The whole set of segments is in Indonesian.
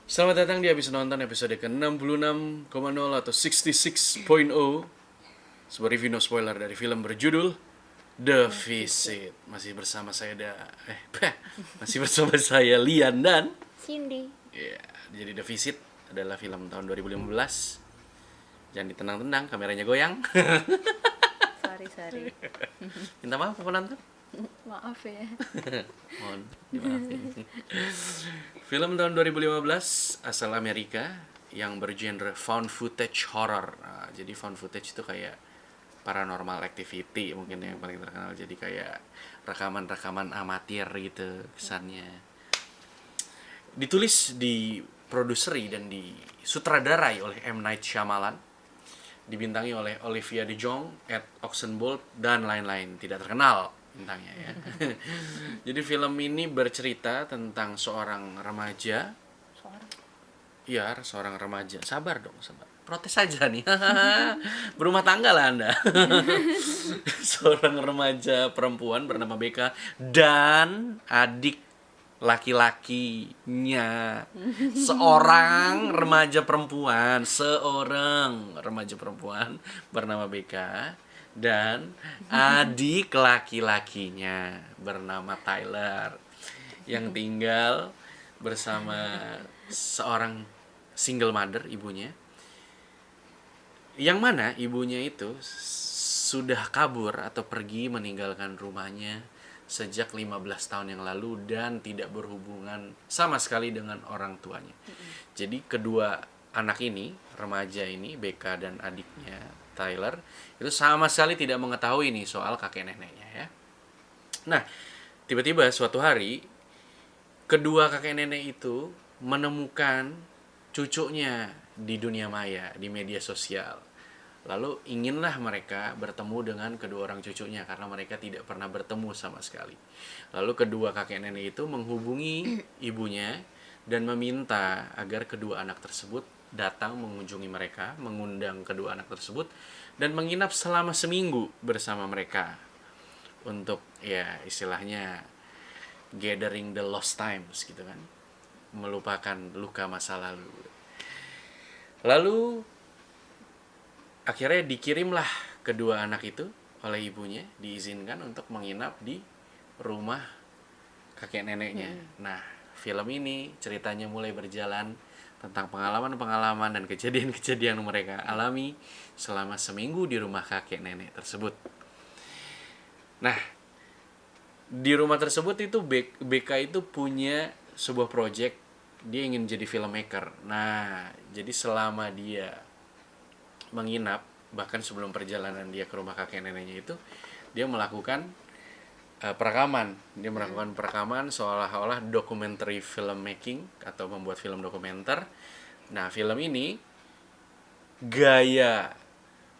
Selamat datang di Habis Nonton episode ke-66,0 atau 66.0. Sebuah review no spoiler dari film berjudul The Visit. Masih bersama saya masih bersama saya Lian dan Cindy. ya, jadi The Visit adalah film tahun 2015. Jangan ditendang-tendang, kameranya goyang. Sorry. Minta maaf ke penonton. Maaf ya. Mohon dimaafin. Film tahun 2015 asal Amerika yang bergenre found footage horror. Nah, jadi found footage itu kayak paranormal activity mungkin yang paling terkenal. Jadi kayak rekaman-rekaman amatir gitu kesannya. Ditulis, diproduseri dan disutradarai oleh M. Night Shyamalan. Dibintangi oleh Olivia de Jong, Ed Oxenbould dan lain-lain tidak terkenal bintangnya ya. Jadi film ini bercerita tentang seorang remaja. Iya, seorang remaja. Sabar dong, sabar. Protes saja nih. Berumah tangga lah Anda. Seorang remaja perempuan bernama Becca dan adik laki-lakinya. Seorang remaja perempuan bernama Becca dan adik laki-lakinya bernama Tyler yang tinggal bersama seorang single mother, ibunya, yang mana ibunya itu sudah kabur atau pergi meninggalkan rumahnya sejak 15 tahun yang lalu dan tidak berhubungan sama sekali dengan orang tuanya. Jadi kedua anak ini, remaja ini, Becca dan adiknya Tyler, itu sama sekali tidak mengetahui nih soal kakek neneknya ya. Nah, tiba-tiba suatu hari kedua kakek nenek itu menemukan cucunya di dunia maya, di media sosial. Lalu inginlah mereka bertemu dengan kedua orang cucunya karena mereka tidak pernah bertemu sama sekali. Lalu kedua kakek nenek itu menghubungi ibunya dan meminta agar kedua anak tersebut datang mengunjungi mereka, mengundang kedua anak tersebut dan menginap selama seminggu bersama mereka untuk ya istilahnya gathering the lost times gitu kan, melupakan luka masa lalu. Lalu akhirnya dikirimlah kedua anak itu oleh ibunya, diizinkan untuk menginap di rumah kakek neneknya. Nah, film ini ceritanya mulai berjalan tentang pengalaman-pengalaman dan kejadian-kejadian mereka alami selama seminggu di rumah kakek nenek tersebut. Nah, di rumah tersebut itu BK itu punya sebuah project, dia ingin jadi filmmaker. Nah, jadi selama dia menginap, bahkan sebelum perjalanan dia ke rumah kakek neneknya itu, dia melakukan perekaman. Dia melakukan perekaman seolah-olah documentary filmmaking atau membuat film dokumenter. Nah, film ini gaya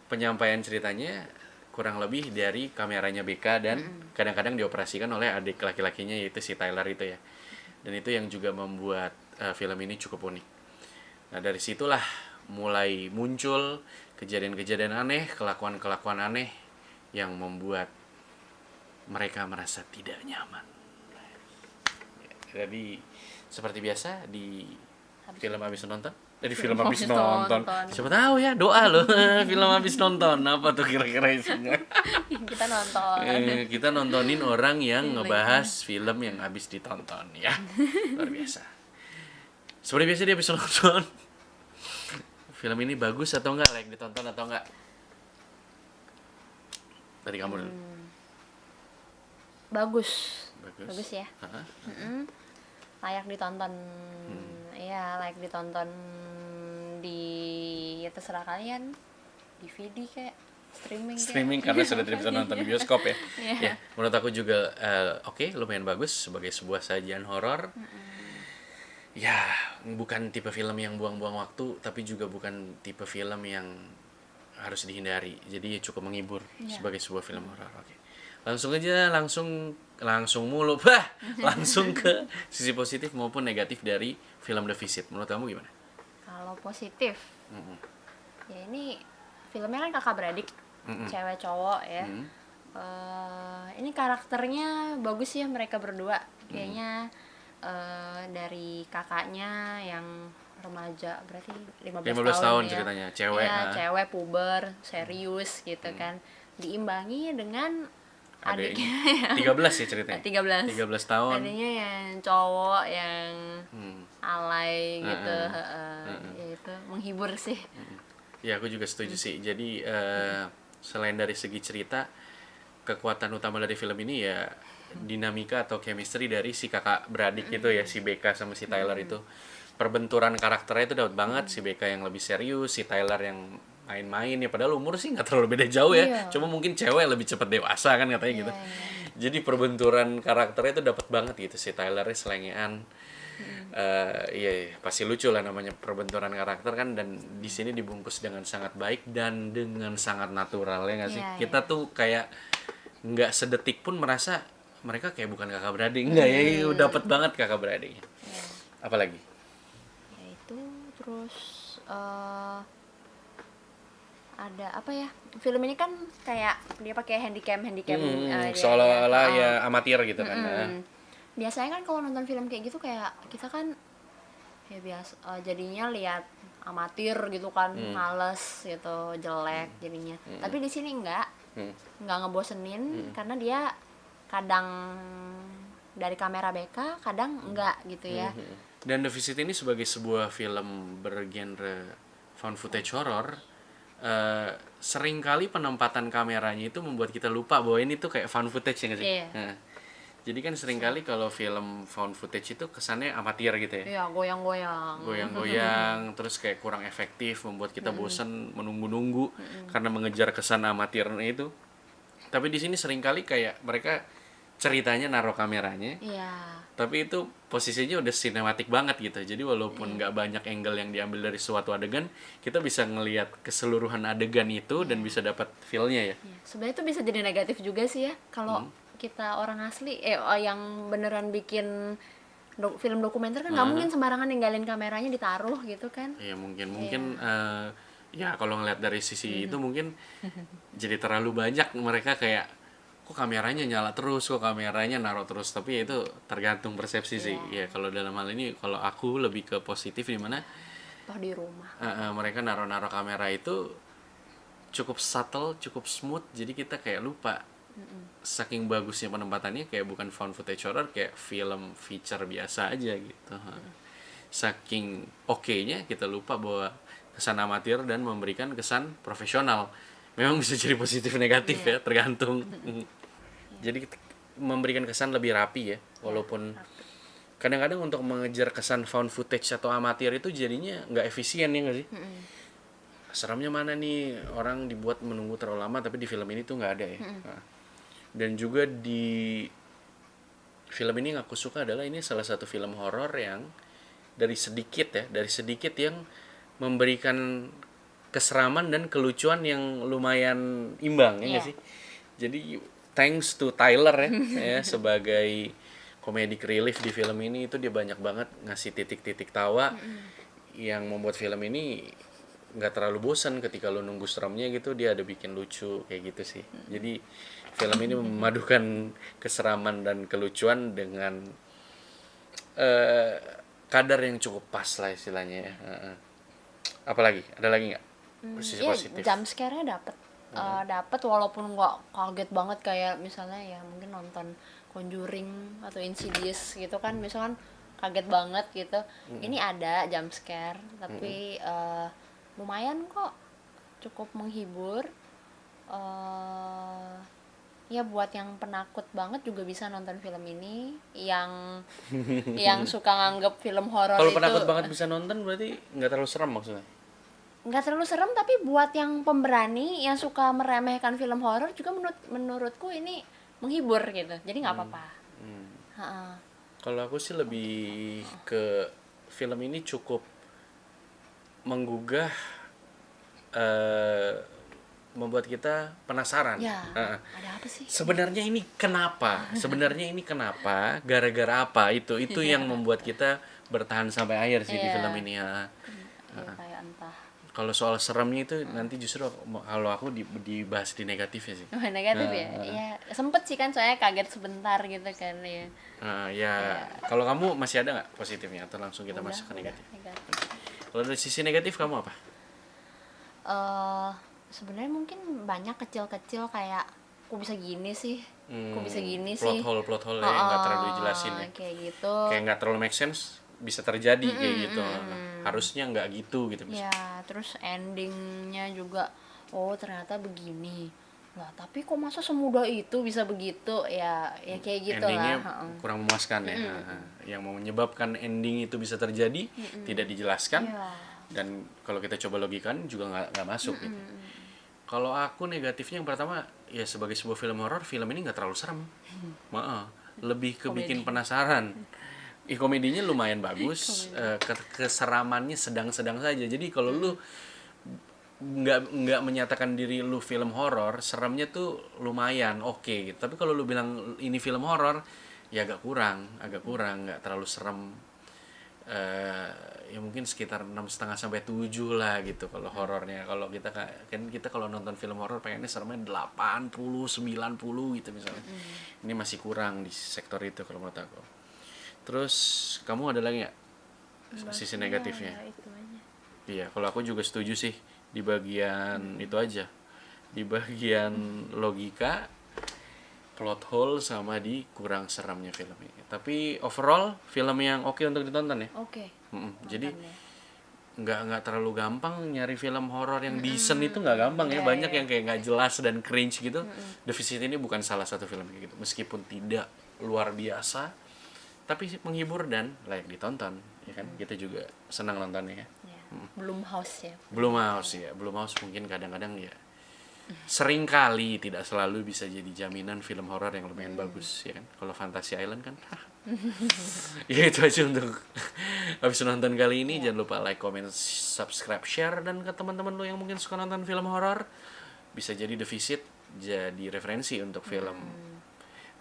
penyampaian ceritanya kurang lebih dari kameranya BK dan kadang-kadang dioperasikan oleh adik laki-lakinya yaitu si Tyler itu ya. Dan itu yang juga membuat film ini cukup unik. Nah, dari situlah mulai muncul kejadian-kejadian aneh, kelakuan-kelakuan aneh yang membuat mereka merasa tidak nyaman. Jadi seperti biasa di film habis nonton, dari film habis nonton. Siapa tahu ya, doa loh. Film habis nonton apa tuh kira-kira isinya? Kita nonton. Kita nontonin orang yang ngebahas film yang habis ditonton ya. Luar biasa. Seperti biasa dia habis nonton. Film ini bagus atau enggak, layak ditonton atau enggak? Dari kamu dulu. Bagus ya. Layak ditonton. Iya, layak ditonton di ya terserah kalian, DVD kayak streaming karena sudah tidak bisa nonton di bioskop ya. Ya, menurut aku juga oke, lumayan bagus sebagai sebuah sajian horor. Ya, bukan tipe film yang buang-buang waktu, tapi juga bukan tipe film yang harus dihindari. Jadi cukup menghibur sebagai sebuah film horor. Oke. Langsung aja, langsung mulu, langsung ke sisi positif maupun negatif dari film The Visit. Menurut kamu gimana? Kalau positif, ya ini filmnya kan kakak beradik, cewek cowok ya. Ini karakternya bagus ya mereka berdua, kayaknya dari kakaknya yang remaja, berarti 15 15 tahun tahun ya. ceritanya, cewek. Ya, cewek puber, serius gitu kan. Diimbangi dengan adiknya yang 13 sih ceritanya. 13 tahun. adiknya yang cowok yang alay gitu. Ya itu menghibur sih. Ya aku juga setuju sih. Jadi selain dari segi cerita, kekuatan utama dari film ini ya dinamika atau chemistry dari si kakak beradik itu ya, si Becca sama si Tyler itu. Perbenturan karakternya itu dapat banget. Si Becca yang lebih serius, si Tyler yang main-main ya, padahal umur sih nggak terlalu beda jauh ya. Iya. Cuma mungkin cewek lebih cepat dewasa kan katanya gitu. Jadi perbenturan karakternya itu dapat banget gitu. Si Tylernya selengean. Iya, pasti lucu lah namanya perbenturan karakter kan, dan di sini dibungkus dengan sangat baik dan dengan sangat natural ya nggak sih. Iya, Kita tuh kayak nggak sedetik pun merasa mereka kayak bukan kakak beradik, enggak ya, dapat banget kakak beradiknya. Apalagi? Ya itu terus ada apa ya, film ini kan kayak dia pakai handycam Seolah-olah ya amatir gitu kan. biasanya kan kalau nonton film kayak gitu kayak kita kan ya biasa jadinya lihat amatir gitu kan, males gitu, jelek jadinya. Tapi di sini enggak ngebosenin karena dia kadang dari kamera BK, kadang enggak gitu ya. Dan The Visit ini sebagai sebuah film bergenre found footage horror, seringkali penempatan kameranya itu membuat kita lupa bahwa ini tuh kayak found footage ya nggak sih? Iya. Nah, jadi kan seringkali kalau film found footage itu kesannya amatir gitu ya. Iya, goyang-goyang. Goyang-goyang, terus kayak kurang efektif, membuat kita bosan menunggu-nunggu karena mengejar kesan amatirnya itu. Tapi di sini seringkali kayak mereka ceritanya naruh kameranya, Iya. tapi itu posisinya udah sinematik banget gitu. Jadi walaupun nggak banyak angle yang diambil dari suatu adegan, kita bisa ngelihat keseluruhan adegan itu dan bisa dapat feel-nya ya. Iya. Sebenarnya itu bisa jadi negatif juga sih ya kalau kita orang asli yang beneran bikin film dokumenter kan nggak mungkin sembarangan ninggalin kameranya ditaruh gitu kan. Iya, mungkin ya kalau ngeliat dari sisi itu mungkin jadi terlalu banyak mereka kayak kok kameranya nyala terus, kok kameranya naruh terus. Tapi ya itu tergantung persepsi sih. Ya kalau dalam hal ini kalau aku lebih ke positif, di mana Toh di rumah. mereka naruh kamera itu cukup subtle, cukup smooth, jadi kita kayak lupa. Saking bagusnya penempatannya, kayak bukan found footage horror, kayak film feature biasa aja gitu. Saking oke-nya kita lupa bahwa kesan amatir dan memberikan kesan profesional. Memang bisa jadi positif negatif ya, tergantung. Jadi memberikan kesan lebih rapi ya, walaupun kadang-kadang untuk mengejar kesan found footage atau amatir itu jadinya nggak efisien ya nggak sih? Seramnya mana nih, orang dibuat menunggu terlalu lama, tapi di film ini tuh nggak ada ya. Nah, dan juga di film ini yang aku suka adalah ini salah satu film horor yang dari sedikit yang memberikan keseraman dan kelucuan yang lumayan imbang ya nggak sih? Jadi thanks to Tyler ya sebagai comedic relief di film ini, itu dia banyak banget ngasih titik-titik tawa yang membuat film ini nggak terlalu bosan ketika lo nunggu seramnya gitu. Dia ada bikin lucu kayak gitu sih. Jadi film ini memadukan keseraman dan kelucuan dengan kadar yang cukup pas lah istilahnya ya. Apalagi ada lagi nggak sisi positif? Jump scare-nya dapet walaupun nggak kaget banget kayak misalnya ya mungkin nonton Conjuring atau Insidious gitu kan, misalkan kaget banget gitu. Ini ada jump scare tapi lumayan kok, cukup menghibur. Ya buat yang penakut banget juga bisa nonton film ini, yang suka nganggep film horor itu. Kalau penakut banget bisa nonton berarti nggak terlalu serem maksudnya? Nggak terlalu serem, tapi buat yang pemberani yang suka meremehkan film horor juga menurutku ini menghibur gitu, jadi nggak apa-apa. Kalau aku sih lebih ke film ini cukup menggugah, membuat kita penasaran. Ya, ada apa sih? Sebenarnya ini kenapa? Gara-gara apa? Itu yang membuat kita bertahan sampai akhir sih di film ini ya. Ya kayak entah. Kalau soal seremnya itu nanti justru kalau aku dibahas di negatifnya sih. Negatif ya, ya sempet sih kan soalnya kaget sebentar gitu kan ya. Ya, kalau kamu masih ada nggak positifnya atau langsung kita masuk ke negatif? Negatif. Kalau dari sisi negatif kamu apa? Sebenarnya mungkin banyak kecil-kecil kayak kok bisa gini sih, kok bisa gini plot sih. hole ya yang nggak terlalu dijelasin ya. Kayak gitu. Kayak nggak terlalu make sense, bisa terjadi kayak gitu. Harusnya nggak gitu misalnya. Ya, terus endingnya juga, oh ternyata begini. Lah, tapi kok masa semudah itu bisa begitu? Ya kayak gitu Endingnya lah. kurang memuaskan ya. Yang mau menyebabkan ending itu bisa terjadi tidak dijelaskan. Ya. Dan kalau kita coba logikan juga nggak masuk gitu. Kalau aku negatifnya yang pertama ya sebagai sebuah film horor, film ini nggak terlalu serem. Lebih ke bikin penasaran. Komedinya lumayan bagus, keseramannya sedang-sedang saja. Jadi kalau lu nggak menyatakan diri lu film horor, seremnya tuh lumayan oke gitu. Tapi kalau lu bilang ini film horor, ya agak kurang, nggak terlalu serem. Ya mungkin sekitar 6,5 sampai 7 lah gitu kalau horornya. Kalau kita kalau nonton film horor pengennya seremnya 80, 90 gitu misalnya. Ini masih kurang di sektor itu kalau menurut aku. Terus kamu ada lagi nggak sisi negatifnya? Ya, itu aja. Iya, kalau aku juga setuju sih di bagian itu aja. Di bagian logika, plot hole sama di kurang seremnya film ini. Tapi overall film yang oke untuk ditonton ya. Oke. Jadi nggak terlalu gampang nyari film horor yang decent itu nggak gampang ya. Banyak yang kayak nggak jelas dan cringe gitu. The Visit ini bukan salah satu film kayak gitu. Meskipun tidak luar biasa, tapi menghibur dan layak ditonton, ya kan? Kita juga senang nontonnya ya. Belum house ya. Belum House mungkin kadang-kadang ya sering kali, tidak selalu bisa jadi jaminan film horor yang lumayan bagus ya kan. Kalau Fantasy Island kan ya itu aja untuk habis nonton kali ini. Jangan lupa like, comment, subscribe, share, dan ke teman-teman lo yang mungkin suka nonton film horor bisa jadi The Visit jadi referensi untuk film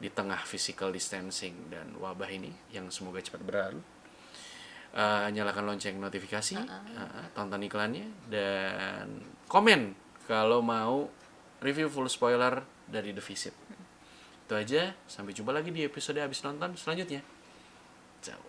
di tengah physical distancing dan wabah ini yang semoga cepat berlalu. Nyalakan lonceng notifikasi, tonton iklannya, dan komen kalau mau review full spoiler dari The Visit. Itu aja, sampai jumpa lagi di episode habis nonton selanjutnya. Ciao.